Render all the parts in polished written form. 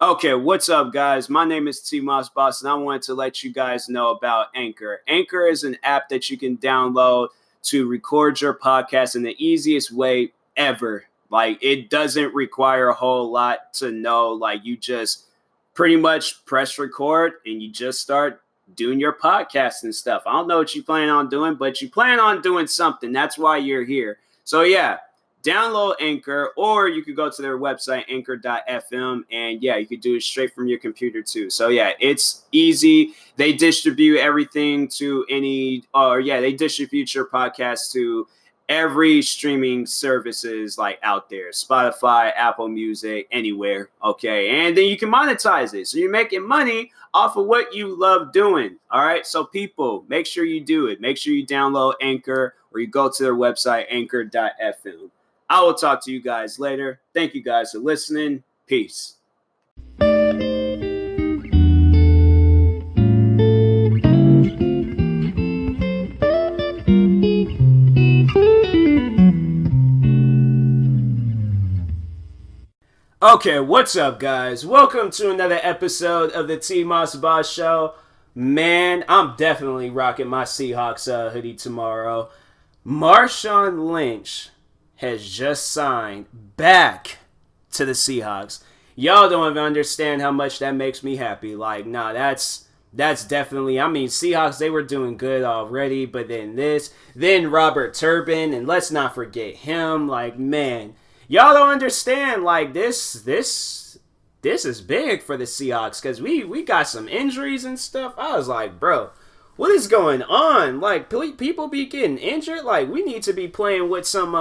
Okay, what's up, guys? My name is TMossBoss, and I wanted to let you guys know about Anchor. Anchor is an app that you can download to record your podcast in the easiest way ever. Like, it doesn't require a whole lot to know. Like, you just pretty much press record and you just start doing your podcast and stuff. I don't know what you plan on doing, but you plan on doing something. That's why you're here. So, yeah, download Anchor, or you could go to their website, anchor.fm, and yeah, you could do it straight from your computer too. So yeah, it's easy. They distribute everything to they distribute your podcast to every streaming services like out there, Spotify, Apple Music, anywhere. Okay, and then you can monetize it, so you're making money off of what you love doing. All right, so people, make sure you do it. Make sure you download Anchor, or you go to their website, anchor.fm. I will talk to you guys later. Thank you guys for listening. Peace. Okay, what's up, guys? Welcome to another episode of the TMossBoss Show. Man, I'm definitely rocking my Seahawks hoodie tomorrow. Marshawn Lynch has just signed back to the Seahawks. Y'all don't even understand how much that makes me happy. Like, nah, that's definitely, I mean, Seahawks, they were doing good already, but then Robert Turbin, and let's not forget him. Like, man, y'all don't understand. Like, this is big for the Seahawks, because we got some injuries and stuff. I was like, bro, what is going on? Like, people be getting injured. Like, we need to be playing with some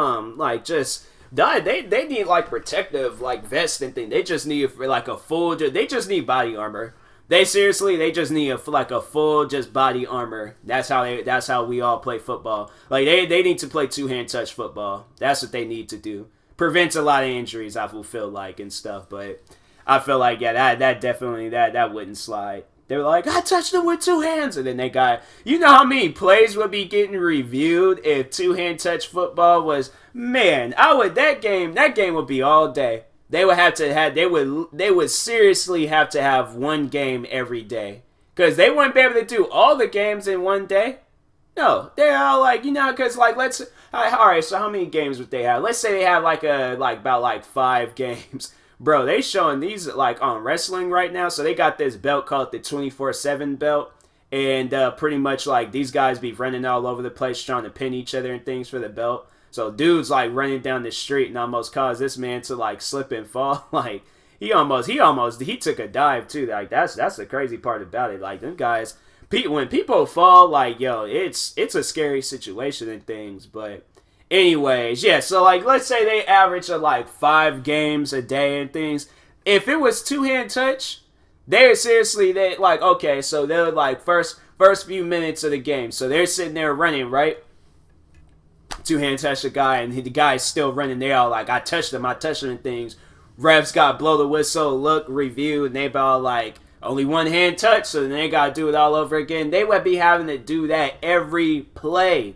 they need like protective like vest and thing. They just need like a full. They just need body armor. They just need a full just body armor. That's how we all play football. Like, they need to play two-hand touch football. That's what they need to do. Prevents a lot of injuries, I will feel like, and stuff. But I feel like, yeah, that definitely that wouldn't slide. They were like, I touched him with two hands. And then they got, you know how many plays would be getting reviewed if two-hand touch football was, man, that game would be all day. They would seriously have to have one game every day. Because they wouldn't be able to do all the games in one day. No, they're all like, because like, all right, so how many games would they have? Let's say they have about 5 games. Bro, they showing these like on wrestling right now. So they got this belt called the 24/7 belt. And pretty much like these guys be running all over the place trying to pin each other and things for the belt. So dude's like running down the street and almost caused this man to like slip and fall. Like he took a dive too. Like that's the crazy part about it. Like them guys, when people fall, like yo, it's a scary situation and things. But anyways, yeah, so like let's say they average like 5 games a day and things. If it was two-hand touch, they're like, okay, so they're like first few minutes of the game. So they're sitting there running, right? Two-hand touch the guy, and the guy's still running. They all like, I touched him and things. Refs got blow the whistle, look, review, and they all like, only one hand touch, so then they got to do it all over again. They would be having to do that every play.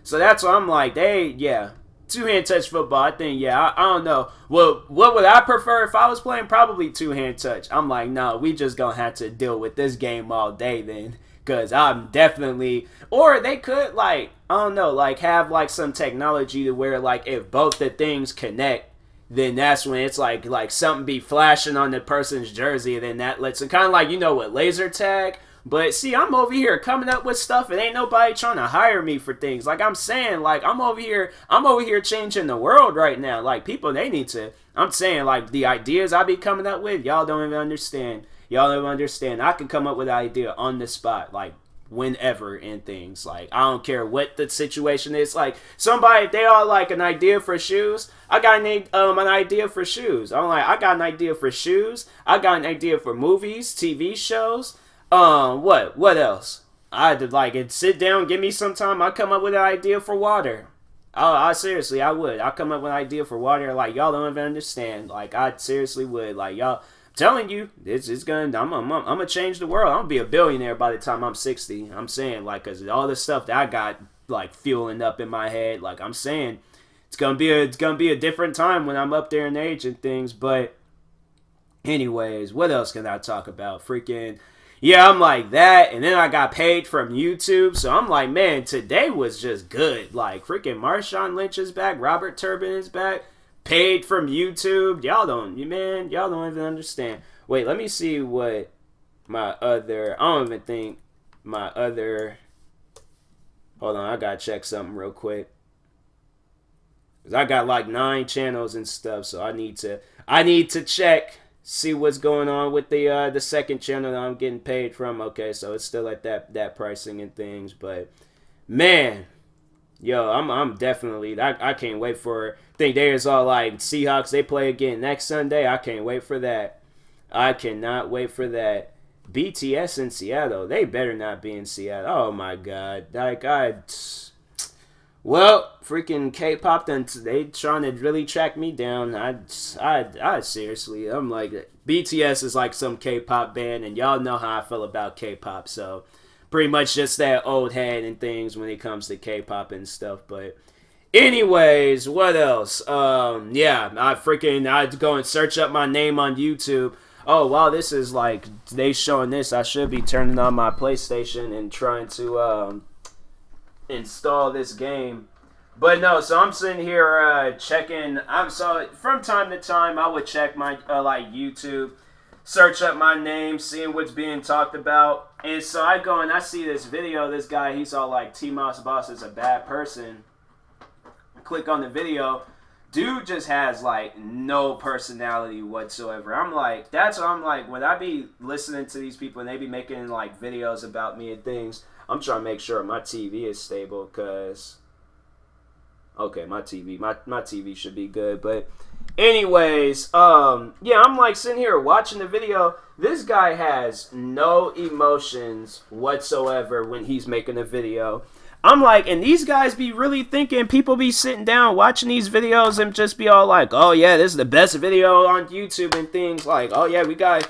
So that's what I'm like, two-hand touch football, I think, I don't know. Well, what would I prefer if I was playing? Probably two-hand touch. I'm like, no, we just gonna have to deal with this game all day then. Because I'm definitely, or they could like, I don't know, like have like some technology to where like if both the things connect, then that's when it's like something be flashing on the person's jersey, and then that lets it kind of like, what, laser tag. But see, I'm over here coming up with stuff, and ain't nobody trying to hire me for things. Like I'm saying, like I'm over here changing the world right now. Like people, they need to. I'm saying like the ideas I be coming up with, y'all don't even understand. I can come up with an idea on the spot, like whenever and things. Like I don't care what the situation is. Like somebody, they all like an idea for shoes. I got an idea for shoes. I'm like, I got an idea for shoes. I got an idea for movies, TV shows. What else? I had to like sit down, give me some time. I come up with an idea for water. I seriously, I would. I come up with an idea for water. Like y'all don't even understand. Like I seriously would. Like y'all. Telling you, it's gonna. I'm gonna change the world. I'm gonna be a billionaire by the time I'm 60. I'm saying, like, cause all the stuff that I got like fueling up in my head. Like I'm saying, it's gonna be a different time when I'm up there in age and things. But Anyways, what else can I talk about? Freaking, yeah, I'm like that. And then I got paid from YouTube. So I'm like, man, today was just good. Like, freaking Marshawn Lynch is back. Robert Turbin is back. Paid from YouTube. Y'all don't even understand. Wait, let me see what my other, I don't even think my other, hold on, I gotta check something real quick. Cause I got like 9 channels and stuff, so I need to check, see what's going on with the second channel that I'm getting paid from. Okay, so it's still at that pricing and things, but man, yo, I'm definitely, I can't wait for, I think there's all like Seahawks, they play again next Sunday. I can't wait for that. I cannot wait for that. BTS in Seattle, they better not be in Seattle. Oh my god, like well, freaking K-pop, they trying to really track me down. I seriously, I'm like, BTS is like some K-pop band, and y'all know how I feel about K-pop, so pretty much just that old head and things when it comes to K-pop and stuff. But anyways, what else? Yeah, I'd go and search up my name on YouTube. Oh, wow, this is like, they showing this. I should be turning on my PlayStation and trying to install this game. But no, so I'm sitting here checking. From time to time, I would check my like YouTube, search up my name, seeing what's being talked about. And so I go and I see this video. This guy, he's all like, TMossBoss is a bad person. I click on the video. Dude just has like no personality whatsoever. I'm like, that's what I'm like, when I be listening to these people and they be making like videos about me and things, I'm trying to make sure my TV is stable, because okay, my TV should be good. But anyways, yeah, I'm like sitting here watching the video. This guy has no emotions whatsoever when he's making a video. I'm like, and these guys be really thinking, people be sitting down watching these videos and just be all like, oh yeah, this is the best video on YouTube and things like, oh yeah, we gotta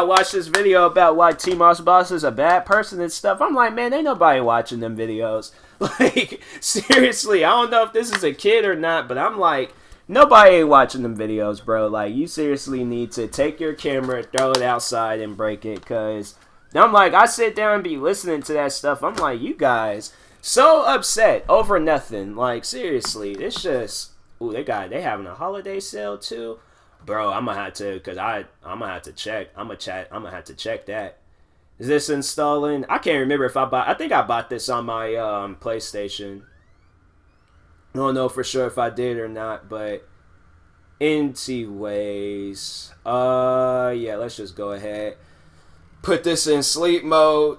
watch this video about why TMossBoss is a bad person and stuff. I'm like, man, ain't nobody watching them videos. Like, seriously, I don't know if this is a kid or not, but I'm like, nobody ain't watching them videos, bro. Like, you seriously need to take your camera, throw it outside and break it, because I'm like, I sit down and be listening to that stuff. I'm like, you guys so upset over nothing. Like, seriously, it's just, ooh, they having a holiday sale too, bro. I'm gonna have to, cause I'm gonna have to check. I'm gonna have to check that. Is this installing? I can't remember if I think I bought this on my PlayStation. I don't know for sure if I did or not, but anyways, yeah, let's just go ahead, put this in sleep mode.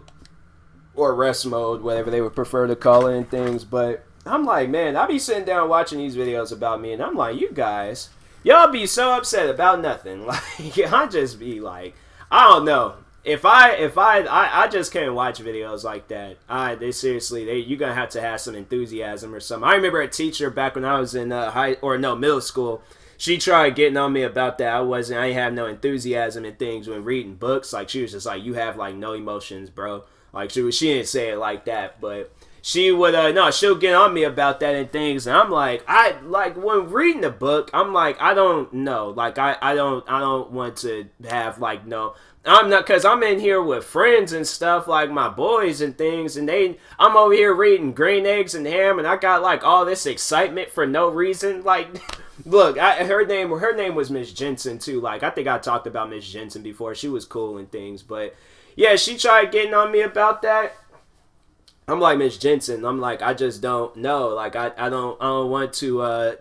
Or rest mode, whatever they would prefer to call it and things. But I'm like, man, I be sitting down watching these videos about me, and I'm like, you guys, y'all be so upset about nothing. Like, I just be like, I don't know. If I just can't watch videos like that. You're gonna have to have some enthusiasm or something. I remember a teacher back when I was in middle school. She tried getting on me about that. I ain't have no enthusiasm and things when reading books. Like, she was just like, you have like no emotions, bro. Like, she didn't say it like that, but she would, she'll get on me about that and things, and I'm like, when reading a book, I'm like, I don't know, like, I don't want to have, like, no, I'm not, because I'm in here with friends and stuff, like, my boys and things, and I'm over here reading Green Eggs and Ham, and I got, like, all this excitement for no reason, like, look, her name was Miss Jensen, too, like, I think I talked about Miss Jensen before. She was cool and things, but yeah, she tried getting on me about that. I'm like, Miss Jensen, I'm like, I just don't know. Like, I don't want to, I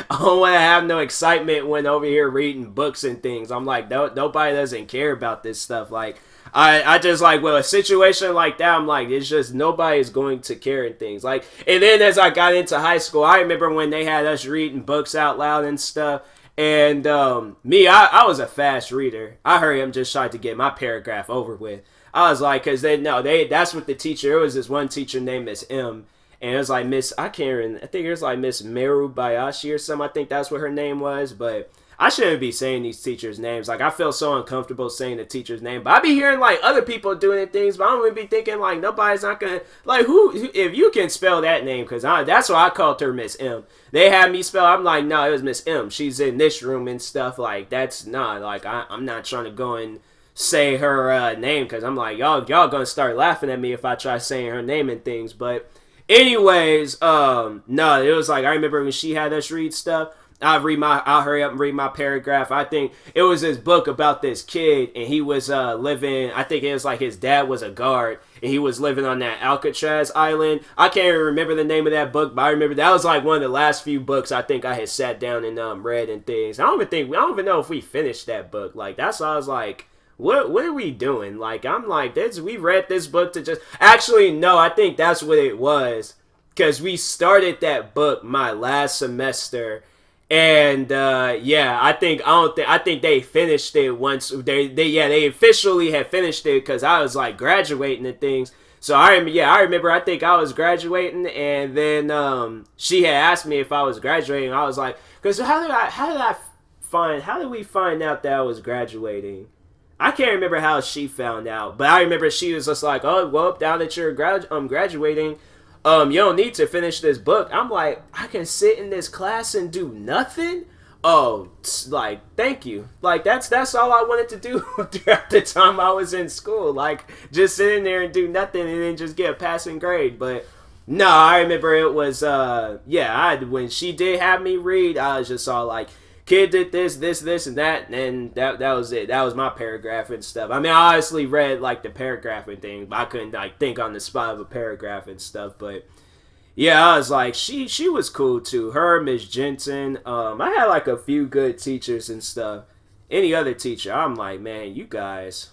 don't want to have no excitement when over here reading books and things. I'm like, nobody doesn't care about this stuff. Like, I just like, well, a situation like that, I'm like, it's just nobody's going to care and things. Like, and then as I got into high school, I remember when they had us reading books out loud and stuff. And I was a fast reader. I hurry up, just tried to get my paragraph over with. I was like, because that's what the teacher, it was this one teacher named Miss M. And it was like I think it was like Miss Meru Bayashi or something. I think that's what her name was. But I shouldn't be saying these teachers' names. Like, I feel so uncomfortable saying the teacher's name. But I be hearing, like, other people doing things, but I don't even be thinking, like, nobody's not gonna, like, who, if you can spell that name, because that's why I called her Miss M. They had me spell, I'm like, no, it was Miss M. She's in this room and stuff. Like, that's not, like, I'm not trying to go and say her name, because I'm like, y'all gonna start laughing at me if I try saying her name and things. But anyways, no, it was like, I remember when she had us read stuff, I'll hurry up and read my paragraph. I think it was this book about this kid, and he was living, I think it was like his dad was a guard, and he was living on that Alcatraz island. I can't even remember the name of that book, but I remember that was like one of the last few books I think I had sat down and read and things. I don't even know if we finished that book. Like, that's why I was like, what are we doing? Like, I'm like, we read this book to just, actually, no, I think that's what it was, because we started that book my last semester. And I think they finished it once they officially had finished it, because I was like graduating and things. So I remember I think I was graduating, and then she had asked me if I was graduating. I was like, because how did we find out that I was graduating? I can't remember how she found out, but I remember she was just like, oh, well, now that you're graduating, you don't need to finish this book. I'm like, I can sit in this class and do nothing? Oh, like, thank you. Like, that's all I wanted to do throughout the time I was in school. Like, just sit in there and do nothing and then just get a passing grade. But no, I remember it was, when she did have me read, I was just all like, kid did this, and that, and that was it. That was my paragraph and stuff. I mean, I honestly read, like, the paragraph and things, but I couldn't, like, think on the spot of a paragraph and stuff. But yeah, I was like, she was cool too. Her, Miss Jensen. I had, like, a few good teachers and stuff. Any other teacher, I'm like, man, you guys.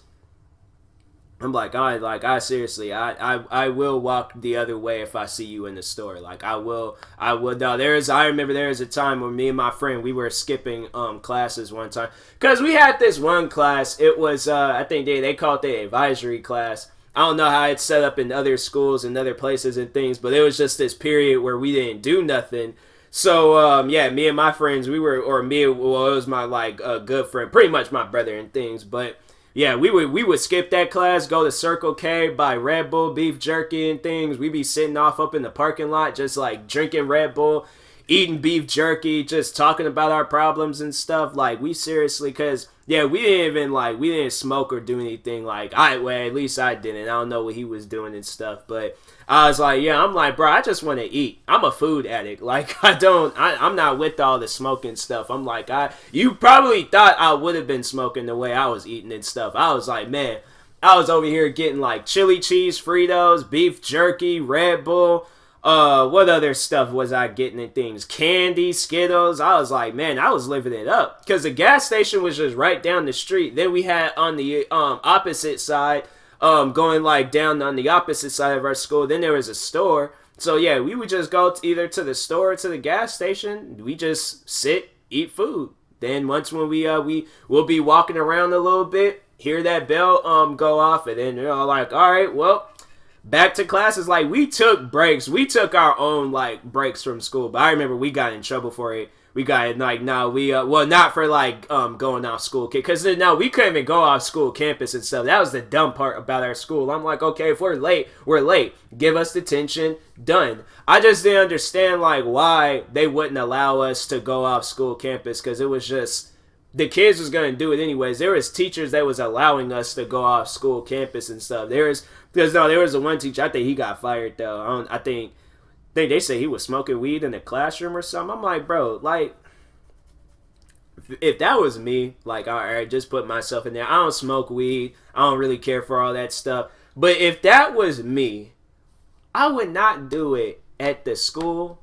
I'm like, I seriously, I will walk the other way if I see you in the store. Like, I will. No, I remember there was a time when me and my friend, we were skipping classes one time, because we had this one class. It was I think they called it the advisory class. I don't know how it's set up in other schools and other places and things, but it was just this period where we didn't do nothing. So me and my friends, it was my like good friend, pretty much my brother and things, but. Yeah, we would skip that class, go to Circle K, buy Red Bull, beef jerky and things. We'd be sitting off up in the parking lot, just like drinking Red Bull, eating beef jerky, just talking about our problems and stuff. Like, we seriously, because, yeah, we didn't smoke or do anything. Like, at least I didn't. I don't know what he was doing and stuff, but I was like, I'm like, bro, I just want to eat. I'm a food addict. Like, I'm not with all the smoking stuff. I'm like, you probably thought I would have been smoking the way I was eating and stuff. I was like, man, I was over here getting like chili cheese Fritos, beef jerky, Red Bull. What other stuff was I getting and things? Candy, Skittles. I was like, man, I was living it up. Because the gas station was just right down the street. Then we had on the opposite side, going like down on the opposite side of our school, then there was a store. So yeah, we would just go either to the store or to the gas station. We just sit, eat food. Then once when we'll be walking around a little bit, hear that bell go off, and then they're all like, all right, well, back to classes. Like, we took breaks. We took our own like breaks from school, but I remember we got in trouble for it. We got like, no, not for like going off school, because no, we couldn't even go off school campus and stuff. That was the dumb part about our school. I'm like, okay, if we're late, we're late. Give us detention, done. I just didn't understand like why they wouldn't allow us to go off school campus, because it was just the kids was gonna do it anyways. There was teachers that was allowing us to go off school campus and stuff. There was a one teacher, I think he got fired though. I think they say he was smoking weed in the classroom or something. I'm like, bro, like, if that was me, like, all right, just put myself in there. I don't smoke weed. I don't really care for all that stuff. But if that was me, I would not do it at the school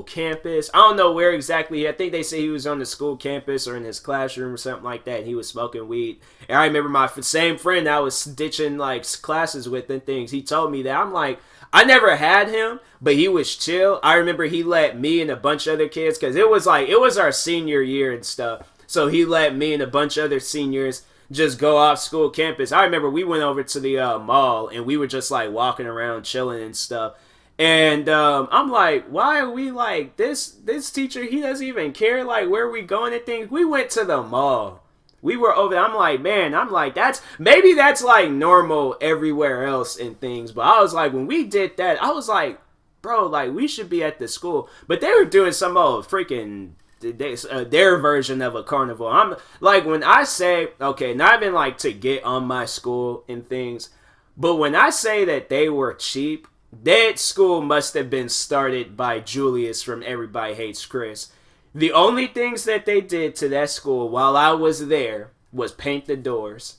campus. I don't know where exactly. I think they say he was on the school campus or in his classroom or something like that, and he was smoking weed. And I remember my same friend that I was ditching like classes with and things, he told me that. I'm like, I never had him, but he was chill. I remember he let me and a bunch of other kids, because it was our senior year and stuff. So he let me and a bunch of other seniors just go off school campus. I remember we went over to the mall, and we were just like walking around chilling and stuff. And I'm like, why are we like this teacher, he doesn't even care like where we going and things. We went to the mall. We were over there. I'm like, man, that's maybe that's like normal everywhere else and things. But I was like, when we did that, I was like, bro, like we should be at the school. But they were doing some old freaking their version of a carnival. I'm like, when I say, okay, not even like to get on my school and things, but when I say that they were cheap, that school must have been started by Julius from Everybody Hates Chris. The only things that they did to that school while I was there was paint the doors.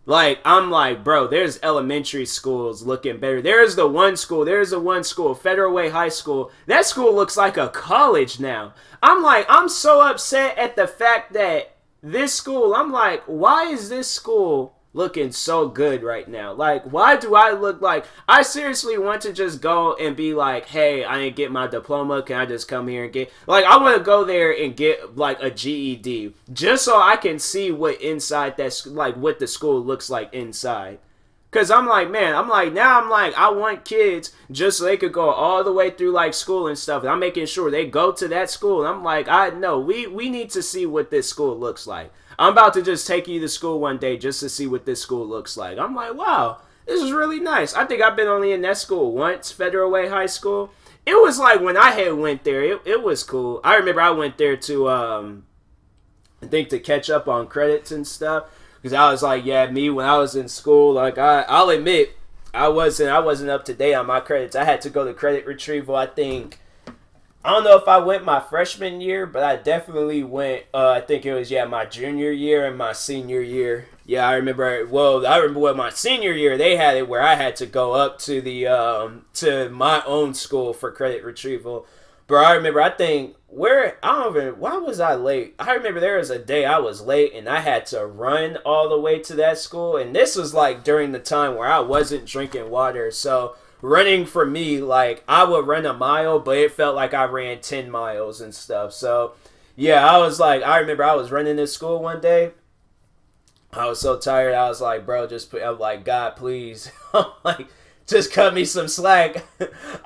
Like, I'm like, bro, there's elementary schools looking better. There's the one school, Federal Way High School. That school looks like a college now. I'm like, I'm so upset at the fact that this school, I'm like, why is this school looking so good right now? Like, why do I look like, I seriously want to just go and be like, hey, I didn't get my diploma, can I just come here and get, like, I want to go there and get like a GED just so I can see what inside that's like what the school looks like inside. Because I'm like, man, I want kids just so they could go all the way through like school and stuff, and I'm making sure they go to that school, and I'm like, I know we need to see what this school looks like. I'm about to just take you to school one day just to see what this school looks like. I'm like, wow, this is really nice. I think I've been only in that school once, Federal Way High School. It was like when I had went there, it was cool. I remember I went there to, I think to catch up on credits and stuff. Because I was like, yeah, me when I was in school, like I'll admit, I wasn't up to date on my credits. I had to go to credit retrieval, I don't know if I went my freshman year, but I definitely went, I think it was, my junior year and my senior year. Yeah, I remember with my senior year, they had it where I had to go up to to my own school for credit retrieval. But I remember, why was I late? I remember there was a day I was late and I had to run all the way to that school. And this was like during the time where I wasn't drinking water, so running for me, like, I would run a mile, but it felt like I ran 10 miles and stuff. So, yeah, I remember I was running to school one day. I was so tired. I was like, bro, I'm like, God, please. I'm like, just cut me some slack.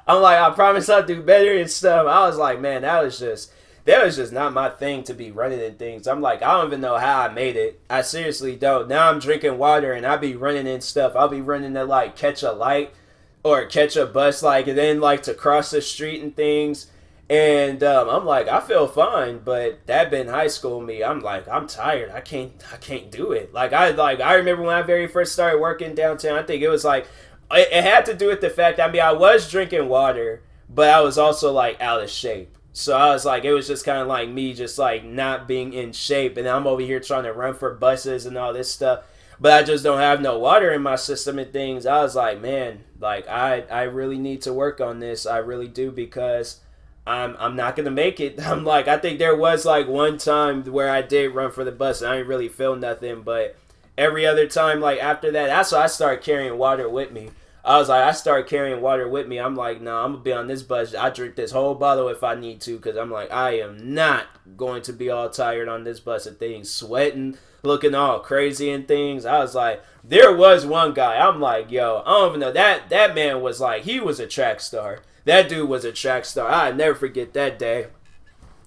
I'm like, I promise I'll do better and stuff. I was like, man, that was just not my thing to be running and things. I'm like, I don't even know how I made it. I seriously don't. Now I'm drinking water and I be running and stuff. I'll be running to, like, catch a light or catch a bus, like, and then like to cross the street and things. And I'm like, I feel fine, but that been high school me. I'm like, I'm tired. I can't do it. I remember when I very first started working downtown. I think it was like, it had to do with the fact, I was drinking water, but I was also like out of shape. So I was like, it was just kind of like me just like not being in shape, and I'm over here trying to run for buses and all this stuff. But I just don't have no water in my system and things. I was like, man, like I really need to work on this. I really do, because I'm not gonna make it. I'm like, I think there was like one time where I did run for the bus and I didn't really feel nothing, but every other time, like after that, that's why I started carrying water with me. I started carrying water with me. I'm like, nah, I'm gonna be on this bus. I drink this whole bottle if I need to, because I'm like, I am not going to be all tired on this bus and things, sweating, looking all crazy and things. I was like, there was one guy, I'm like, yo, I don't even know, that man was like, he was a track star. That dude was a track star. I'll never forget that day.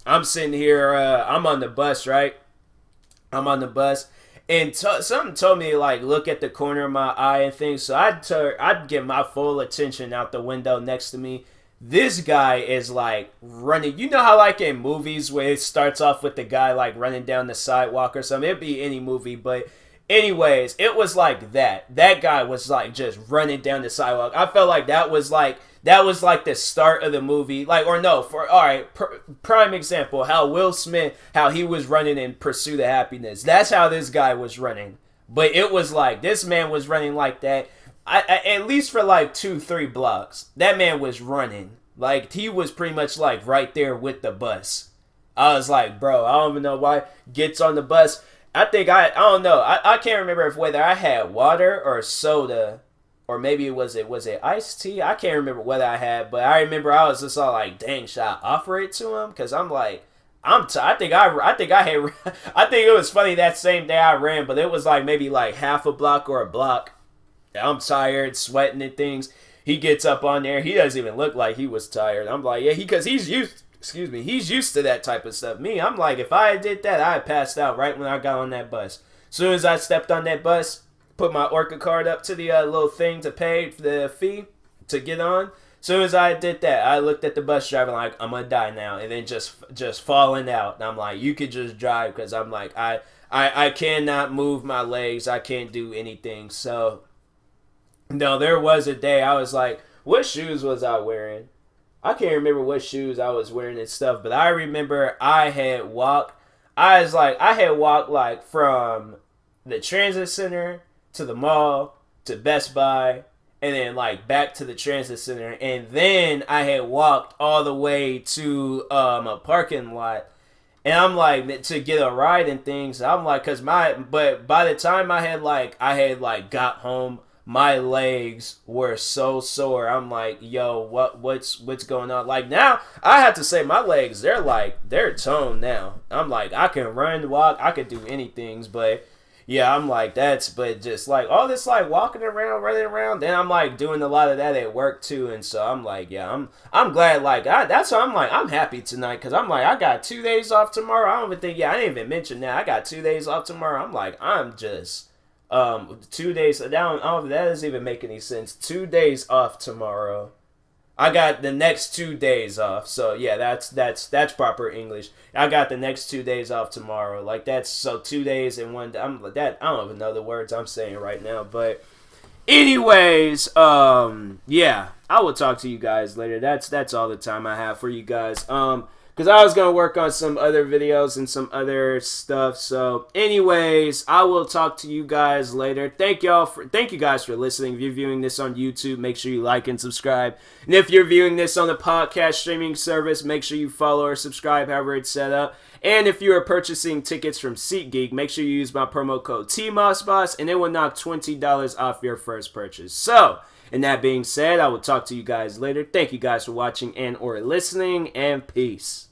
I'm sitting here, I'm on the bus, right? I'm on the bus, and something told me, like, look at the corner of my eye and things, so I'd get my full attention out the window next to me. This guy is like running. You know how like in movies where it starts off with the guy like running down the sidewalk or something? It'd be any movie, but anyways, it was like that. That guy was like just running down the sidewalk. I felt like that was like the start of the movie. Like, or no, prime example, how Will Smith, how he was running in Pursuit of Happiness. That's how this guy was running. But it was like, this man was running like that. At least for like 2-3 blocks, that man was running. Like, he was pretty much like right there with the bus. I was like, bro, I don't even know why. Gets on the bus. I don't know. I can't remember whether I had water or soda, or maybe was it iced tea? I can't remember what I had, but I remember I was just all like, dang, should I offer it to him? Because I'm like, I think it was funny that same day I ran, but it was like maybe like half a block or a block. I'm tired, sweating and things. He gets up on there. He doesn't even look like he was tired. I'm like, yeah, because he's used. Excuse me, he's used to that type of stuff. Me, I'm like, if I did that, I passed out right when I got on that bus. As soon as I stepped on that bus, put my Orca card up to the little thing to pay the fee to get on. As soon as I did that, I looked at the bus driver like, I'm gonna die now, and then just falling out. And I'm like, you could just drive, because I'm like, I cannot move my legs. I can't do anything. So, no, there was a day I was like, what shoes was I wearing? I can't remember what shoes I was wearing and stuff, but I remember I had walked like from the transit center to the mall to Best Buy, and then like back to the transit center, and then I had walked all the way to a parking lot, and I'm like, to get a ride and things. I'm like, but by the time I had got home, my legs were so sore. I'm like, yo, what's going on? Like, now I have to say my legs, they're toned now. I'm like, I can run, walk, I could do anything, but yeah, I'm like, but just like all this like walking around, running around, then I'm like doing a lot of that at work too, and so I'm like, yeah, I'm glad, like, that's why I'm like, I'm happy tonight, because I'm like, I got 2 days off tomorrow. I don't even think, I didn't even mention that I got 2 days off tomorrow. I'm like, I'm just 2 days down. That doesn't even make any sense. 2 days off tomorrow. I got the next 2 days off. So yeah, that's proper English. I got the next 2 days off tomorrow. Like, that's so 2 days and one day. I don't even know the words I'm saying right now. But anyways, yeah, I will talk to you guys later. That's all the time I have for you guys. Because I was going to work on some other videos and some other stuff. So, anyways, I will talk to you guys later. Thank you guys for listening. If you're viewing this on YouTube, make sure you like and subscribe. And if you're viewing this on the podcast streaming service, make sure you follow or subscribe, however it's set up. And if you are purchasing tickets from SeatGeek, make sure you use my promo code TMossBoss, and it will knock $20 off your first purchase. So, and that being said, I will talk to you guys later. Thank you guys for watching and or listening, and peace.